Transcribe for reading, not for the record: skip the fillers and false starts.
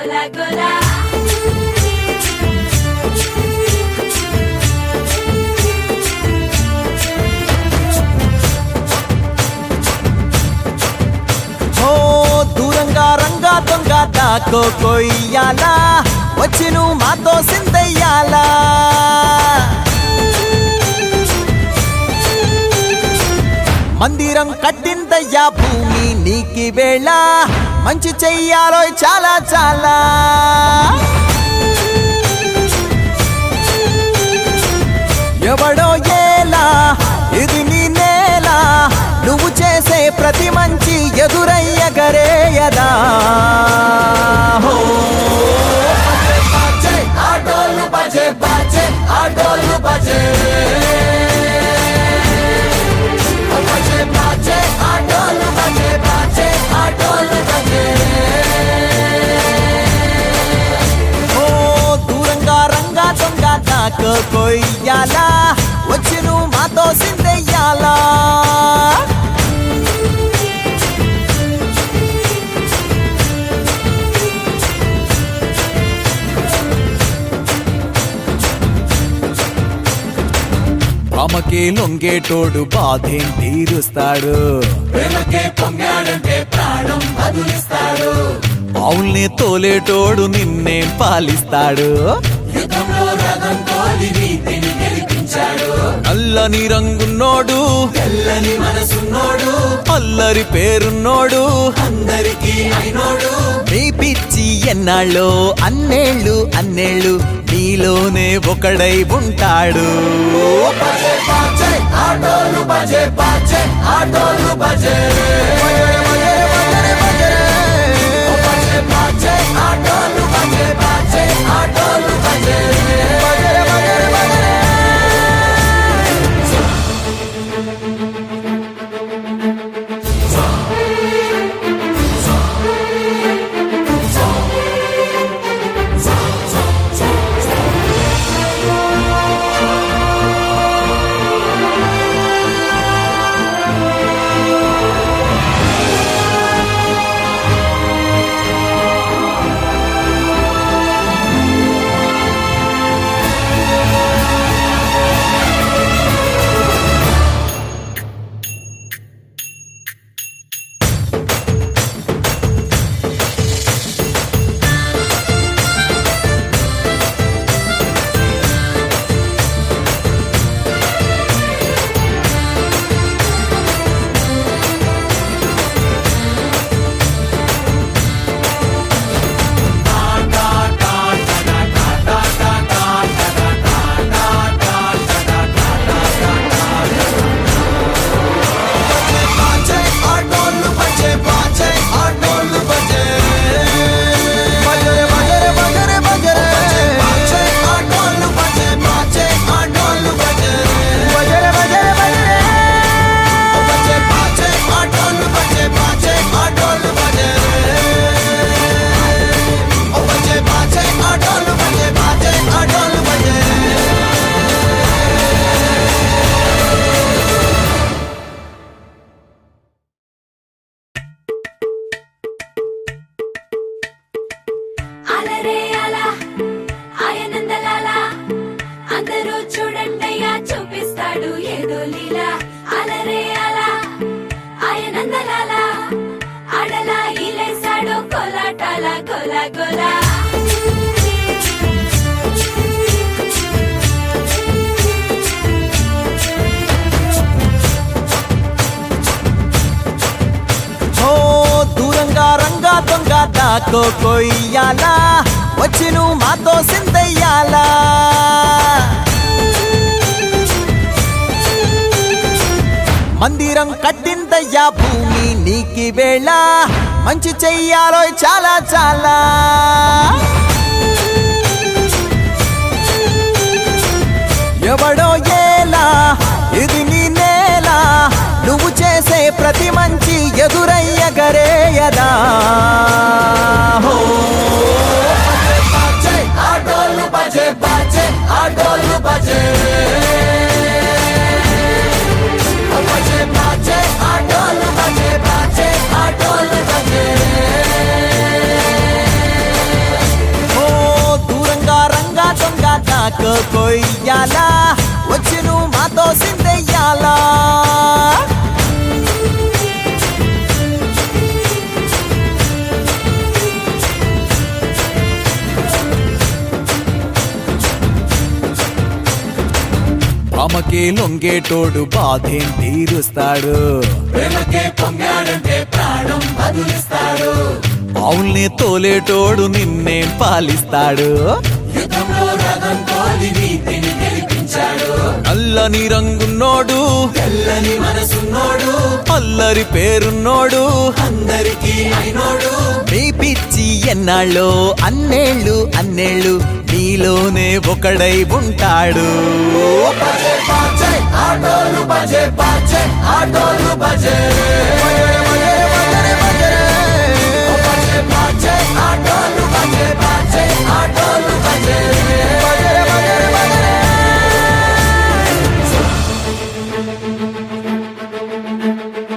గోలా గోలా దూరంగా రంగా దొంగ దాకో కొయ్యాలా వచ్చి నువ్వు మాతో సిందయ్యాలా మందిరం కట్టిందయ్యా భూమి నీకి వేళ మంచి చెయ్యాలో చాలా చాలా ఎవడో ఏలా ఇది నీ నేల నువ్వు చేసే ప్రతి మంచి ఎదురయ్యగరేయదా ఆటోలు బజే బాజే ఆటోలు బజే ఆటోలు బజే బాజే ఆటోలు బజే దూరంగా రంగా దొంగ నాకు కొయ్యాలా వచ్చి నువ్వు మాతో సిందెయ్యాలా రామకే లొంగేటోడు బాధేం తీరుస్తాడు ఆవుల్ని తోలేటోడు నిన్నేం పాలిస్తాడు నల్లని రంగున్నోడు తెల్లని మనసున్నోడు అల్లరి పేరున్నోడు అందరికీ అయినోడు నీ పిచ్చి ఎన్నాళ్ళో అన్నేళ్ళు అన్నేళ్ళు నీలోనే ఒకడై ఉంటాడు ఆటోలు బజే బాజే ఆటోలు బజే ఆటోలు బజే బాజే ఆటోలు బజే దూరంగా రంగా దొంగ దాకో కొయ్యాలా వచ్చి నువ్వు మాతో సిందయ్యాలా మందిరం కట్టిందయ్యా భూమి నీకి వేళ మంచి చెయ్యాలో చాలా చాలా ఎవడో ఏలా ఇది నీ నేల నువ్వు చేసే ప్రతి మంచి ఎదురయ్యగరేయదా ఆటోలు బజే బాజే ఆటోలు బజే ఆటోలు బజే బాజే ఆటోలు బజే ప్రేమకే లొంగేటోడు బాధేం తీరుస్తాడు ప్రేమకే పొంగాడంటే ప్రాణం బదులిస్తాడు ఆవుల్ని తోలేటోడు నిన్నేం పాలిస్తాడు యుద్ధంలో రథం తోలి నీతిని గెలిపించాడు నల్లని రంగున్నోడు తెల్లని మనసున్నోడు అల్లరి పేరున్నోడు అందరికీ అయినోడు మీ పిచ్చి ఎన్నాళ్ళో అన్నేళ్ళు అన్నేళ్ళు నీలోనే ఒకడై ఉంటాడు బజే బాజే ఆటోలు బజే బాజే ఆటోలు బజే